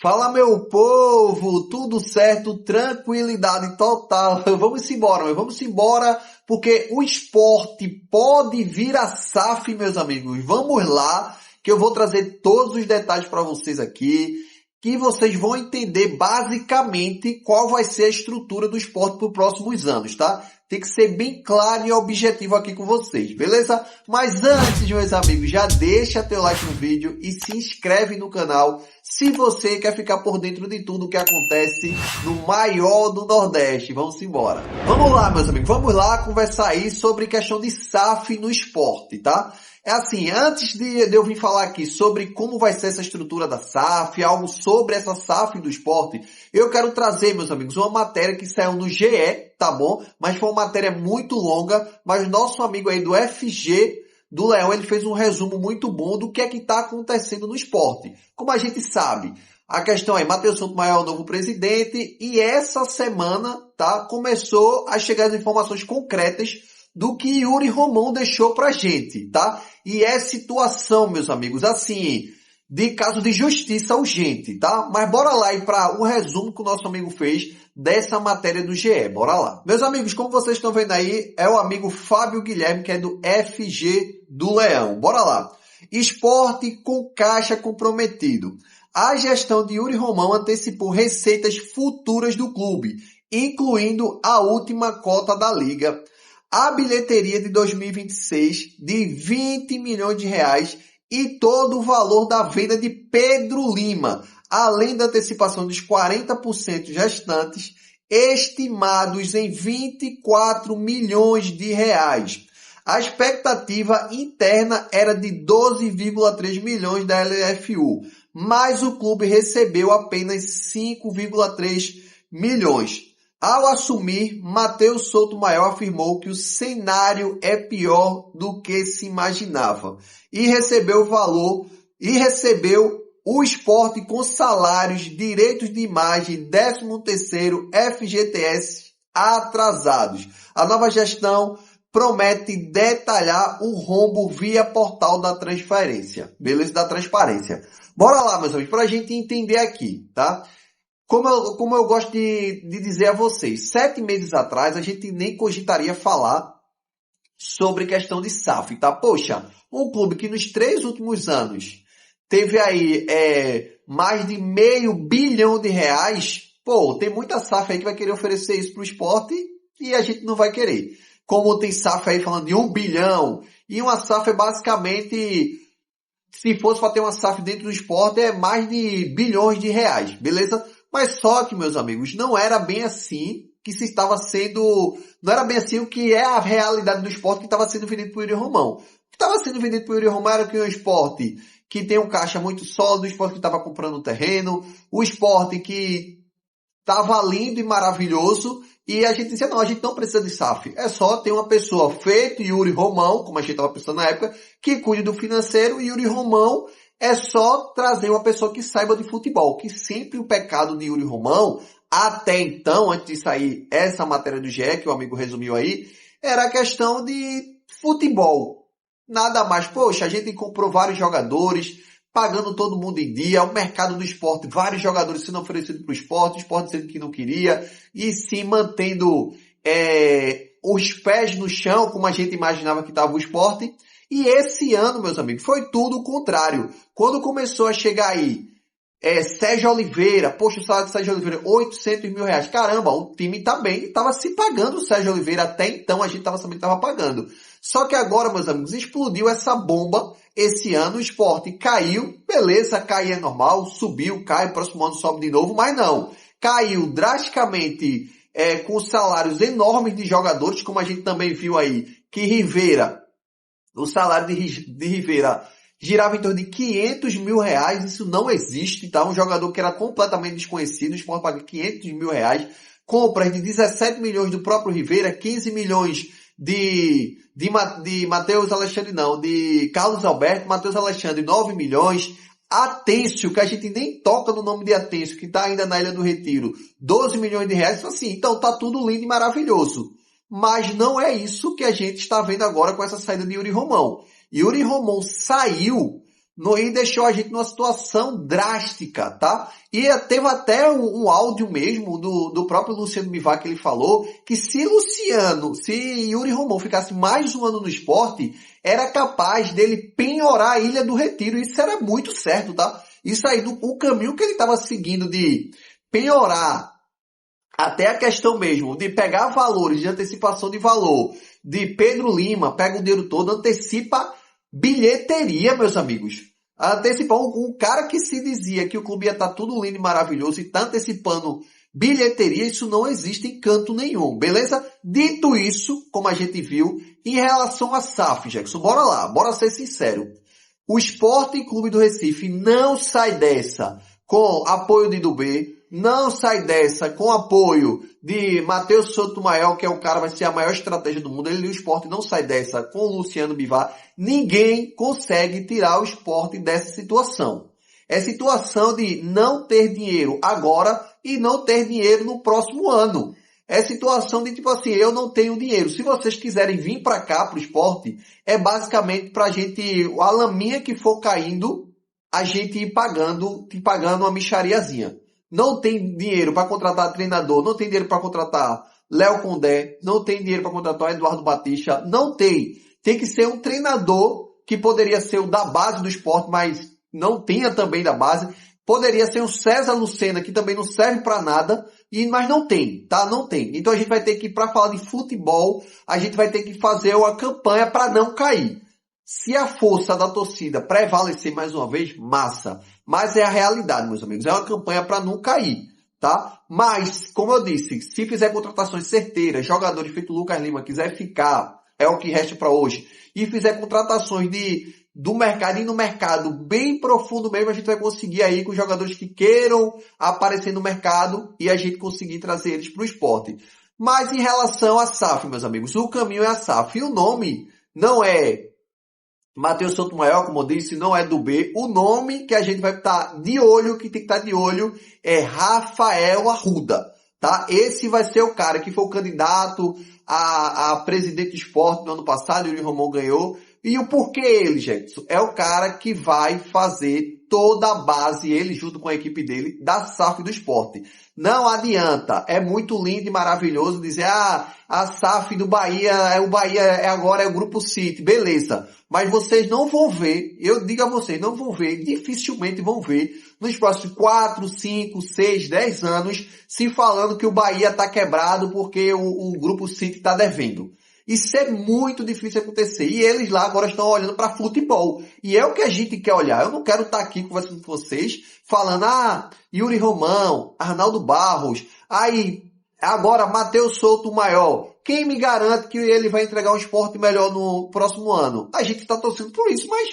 Fala, meu povo, tudo certo, tranquilidade total. Vamos embora, vamos embora, porque o esporte pode vir a SAF, meus amigos. Vamos lá, que eu vou trazer todos os detalhes para vocês aqui, que vocês vão entender basicamente qual vai ser a estrutura do esporte para os próximos anos, tá? Tem que ser bem claro e objetivo aqui com vocês, beleza? Mas antes, meus amigos, já deixa teu like no vídeo e se inscreve no canal se você quer ficar por dentro de tudo o que acontece no maior do Nordeste. Vamos embora. Vamos lá, meus amigos, vamos lá conversar aí sobre questão de SAF no esporte, tá? É assim, antes de eu vir falar aqui sobre como vai ser essa estrutura da SAF, algo sobre essa SAF do esporte, eu quero trazer, meus amigos, uma matéria que saiu no GE, tá bom? Mas foi uma matéria muito longa, mas nosso amigo aí do FG do Leão, ele fez um resumo muito bom do que é que está acontecendo no esporte. Como a gente sabe, a questão aí, Matheus Sotomayor é o novo presidente e essa semana, tá, começou a chegar as informações concretas do que Yuri Romão deixou pra gente, tá? E é situação, meus amigos, assim, de caso de justiça urgente, tá? Mas bora lá e para o resumo que o nosso amigo fez dessa matéria do GE, bora lá. Meus amigos, como vocês estão vendo aí, é o amigo Fábio Guilherme, que é do FG do Leão. Bora lá. Esporte com caixa comprometido. A gestão de Yuri Romão antecipou receitas futuras do clube, incluindo a última cota da Liga. A bilheteria de 2026 de 20 milhões de reais e todo o valor da venda de Pedro Lima, além da antecipação dos 40% restantes, estimados em 24 milhões de reais. A expectativa interna era de 12,3 milhões da LFU, mas o clube recebeu apenas 5,3 milhões. Ao assumir, Matheus Sotomayor afirmou que o cenário é pior do que se imaginava e recebeu o esporte com salários, direitos de imagem, 13º FGTS atrasados. A nova gestão promete detalhar o rombo via portal da transferência. Beleza? Da transparência. Bora lá, meus amigos, para a gente entender aqui, tá? Como eu gosto de dizer a vocês, 7 meses atrás a gente nem cogitaria falar sobre questão de SAF, tá? Poxa, um clube que nos 3 últimos anos teve aí mais de R$500 milhão, pô, tem muita SAF aí que vai querer oferecer isso pro esporte e a gente não vai querer. Como tem SAF aí falando de 1 bilhão, e uma SAF é basicamente, se fosse para ter uma SAF dentro do esporte, é mais de bilhões de reais, beleza? Mas só que, meus amigos, não era bem assim que se estava sendo... Não era bem assim o que é a realidade do esporte que estava sendo vendido por Yuri Romão. O que estava sendo vendido por Yuri Romão era que o esporte que tem um caixa muito sólido, o esporte que estava comprando terreno, o esporte que estava lindo e maravilhoso, e a gente dizia, não, a gente não precisa de SAF. É só ter uma pessoa feito Yuri Romão, como a gente estava pensando na época, que cuide do financeiro, e Yuri Romão é só trazer uma pessoa que saiba de futebol, que sempre o pecado de Yuri Romão, até então, antes de sair essa matéria do GE, que o amigo resumiu aí, era a questão de futebol. Nada mais. Poxa, a gente comprou vários jogadores, pagando todo mundo em dia, o mercado do esporte, vários jogadores sendo oferecidos para o esporte dizendo que não queria, e sim mantendo os pés no chão, como a gente imaginava que estava o esporte. E esse ano, meus amigos, foi tudo o contrário. Quando começou a chegar aí, Sérgio Oliveira, poxa, o salário de Sérgio Oliveira, 800 mil reais. Caramba, o time também estava se pagando o Sérgio Oliveira. Até então a gente estava sabendo que estava pagando. Só que agora, meus amigos, explodiu essa bomba. Esse ano o esporte caiu. Beleza, cair é normal. Subiu, cai, próximo ano sobe de novo. Mas não, caiu drasticamente com salários enormes de jogadores, como a gente também viu aí, que Rivera... O salário de Rivera girava em torno de 500 mil reais. Isso não existe, tá? Um jogador que era completamente desconhecido. O esporte paga 500 mil reais. Compras de 17 milhões do próprio Rivera, 15 milhões de Matheus Alexandre, não, de Carlos Alberto, Matheus Alexandre, 9 milhões. Atêncio, que a gente nem toca no nome de Atêncio, que tá ainda na Ilha do Retiro, 12 milhões de reais. Assim, então tá tudo lindo e maravilhoso. Mas não é isso que a gente está vendo agora com essa saída de Yuri Romão. Yuri Romão saiu E deixou a gente numa situação drástica, tá? E teve até um áudio mesmo do próprio Luciano Bivar que ele falou que se Yuri Romão ficasse mais um ano no Sport, era capaz dele penhorar a Ilha do Retiro. Isso era muito certo, tá? Isso aí, o caminho que ele estava seguindo de penhorar até a questão mesmo de pegar valores de antecipação de valor de Pedro Lima, pega o dinheiro todo, antecipa bilheteria, meus amigos. Antecipar um cara que se dizia que o clube ia estar tudo lindo e maravilhoso e está antecipando bilheteria, isso não existe em canto nenhum, beleza? Dito isso, como a gente viu, em relação a SAF, Jackson, bora lá, bora ser sincero. O Sport Clube do Recife não sai dessa com apoio de Dubê, não sai dessa com apoio de Matheus Sotomayor, que é o cara, vai ser a maior estratégia do mundo. Ele e o Sport não sai dessa com o Luciano Bivar. Ninguém consegue tirar o Sport dessa situação. É situação de não ter dinheiro agora e não ter dinheiro no próximo ano. É situação de tipo assim, eu não tenho dinheiro. Se vocês quiserem vir para cá, pro Sport, é basicamente pra gente, a laminha que for caindo, a gente ir pagando uma mixariazinha. Não tem dinheiro para contratar treinador, não tem dinheiro para contratar Léo Condé, não tem dinheiro para contratar Eduardo Batista, não tem. Tem que ser um treinador que poderia ser o da base do Sport, mas não tinha também da base. Poderia ser o César Lucena, que também não serve para nada, mas não tem, tá? Não tem. Então a gente vai ter que, para falar de futebol, a gente vai ter que fazer uma campanha para não cair. Se a força da torcida prevalecer mais uma vez, massa. Mas é a realidade, meus amigos. É uma campanha para não cair, tá? Mas, como eu disse, se fizer contratações certeiras, jogadores feito Lucas Lima quiser ficar, é o que resta para hoje, e fizer contratações do mercado e no mercado bem profundo mesmo, a gente vai conseguir aí com jogadores que queiram aparecer no mercado e a gente conseguir trazer eles para o Sport. Mas em relação à SAF, meus amigos, o caminho é a SAF. E o nome não é Matheus Sotomayor, como eu disse, não é do B. O nome que a gente vai estar de olho, que tem que estar de olho, é Rafael Arruda, tá? Esse vai ser o cara que foi o candidato a presidente do Sport no ano passado, o Yuri Romão ganhou. E o porquê ele, Jackson? É o cara que vai fazer toda a base, ele junto com a equipe dele, da SAF do Sport. Não adianta, é muito lindo e maravilhoso dizer, a SAF do Bahia, agora é o Grupo City, beleza. Mas vocês não vão ver, eu digo a vocês, não vão ver, dificilmente vão ver, nos próximos 4, 5, 6, 10 anos, se falando que o Bahia tá quebrado porque o Grupo City tá devendo. Isso é muito difícil acontecer. E eles lá agora estão olhando para futebol. E é o que a gente quer olhar. Eu não quero estar aqui conversando com vocês, falando, Yuri Romão, Arnaldo Barros, aí, agora Matheus Sotomayor. Quem me garante que ele vai entregar um Sport melhor no próximo ano? A gente está torcendo por isso, mas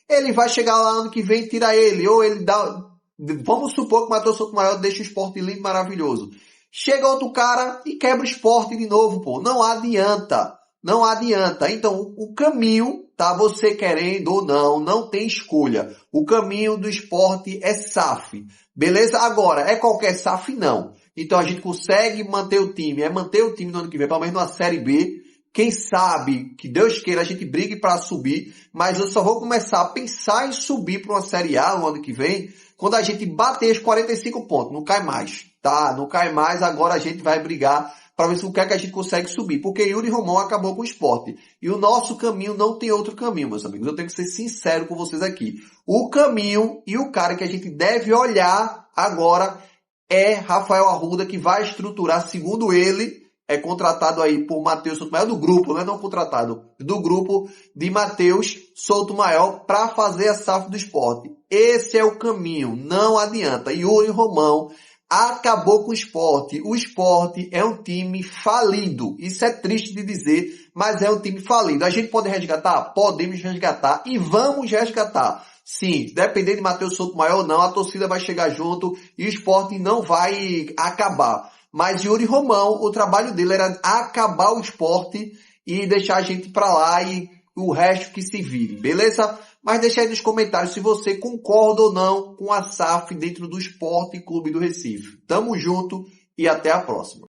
ele vai chegar lá ano que vem e tira ele. Ou ele dá... Vamos supor que o Matheus Sotomayor deixa o Sport lindo e maravilhoso. Chega outro cara e quebra o Sport de novo, pô. Não adianta. Não adianta. Então, o caminho, tá? Você querendo ou não, não tem escolha. O caminho do Sport é SAF. Beleza? Agora, é qualquer SAF? Não. Então, a gente consegue manter o time. É manter o time no ano que vem, pelo menos na Série B. Quem sabe, que Deus queira, a gente brigue para subir. Mas eu só vou começar a pensar em subir para uma Série A no ano que vem, quando a gente bater os 45 pontos. Não cai mais. Tá, não cai mais, agora a gente vai brigar para ver se o que é que a gente consegue subir. Porque Yuri Romão acabou com o Sport. E o nosso caminho não tem outro caminho, meus amigos. Eu tenho que ser sincero com vocês aqui. O caminho e o cara que a gente deve olhar agora é Rafael Arruda, que vai estruturar, segundo ele, é contratado aí por Matheus Sotomayor, do grupo, não é não contratado, do grupo de Matheus Sotomayor para fazer a SAF do Sport. Esse é o caminho, não adianta. Yuri Romão acabou com o Sport. O Sport é um time falido. Isso é triste de dizer, mas é um time falido. A gente pode resgatar? Podemos resgatar e vamos resgatar. Sim, dependendo de Matheus Sotomayor ou não, a torcida vai chegar junto e o Sport não vai acabar. Mas Yuri Romão, o trabalho dele era acabar o Sport e deixar a gente pra lá e o resto que se vire, beleza? Mas deixa aí nos comentários se você concorda ou não com a SAF dentro do Sport Clube do Recife. Tamo junto e até a próxima.